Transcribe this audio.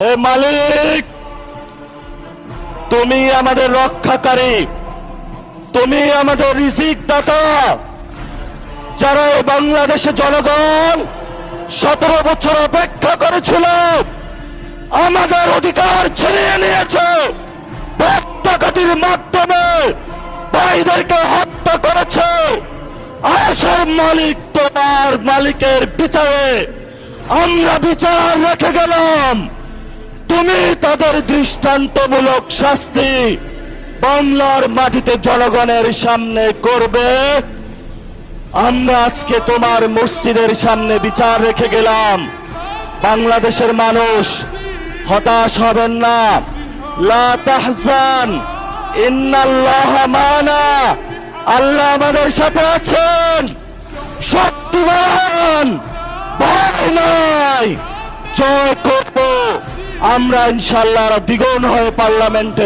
এ মালিক, তুমি আমাদের রক্ষাকারী, তুমি আমাদের রিজিক দাতা। যারা এই বাংলাদেশের জনগণ 17 বছর অপেক্ষা করেছিল, আমাদের অধিকার ছিনিয়ে নিয়েছে, রক্তকাঠির মাধ্যমে ভাইদেরকে হত্যা করেছে। আয়েশের মালিক, তোমার মালিকের বিচারে আমরা বিচার রেখে গেলাম। তুমি তাদের দৃষ্টান্তমূলক শাস্তি বাংলার মাটিতে জনগণের সামনে করবে। আমরা আজকে তোমার মসজিদের সামনে বিচার রেখে গেলাম। বাংলাদেশের মানুষ হতাশ হবেন না। লা তাহজান, ইন্নাল্লাহা মানা। আল্লাহ আমাদের সাথে আছেন, শক্তিমান, ভয় নাই। জয় করব আমরা ইনশাআল্লাহ দ্বিগুণ হয়ে পার্লামেন্টে।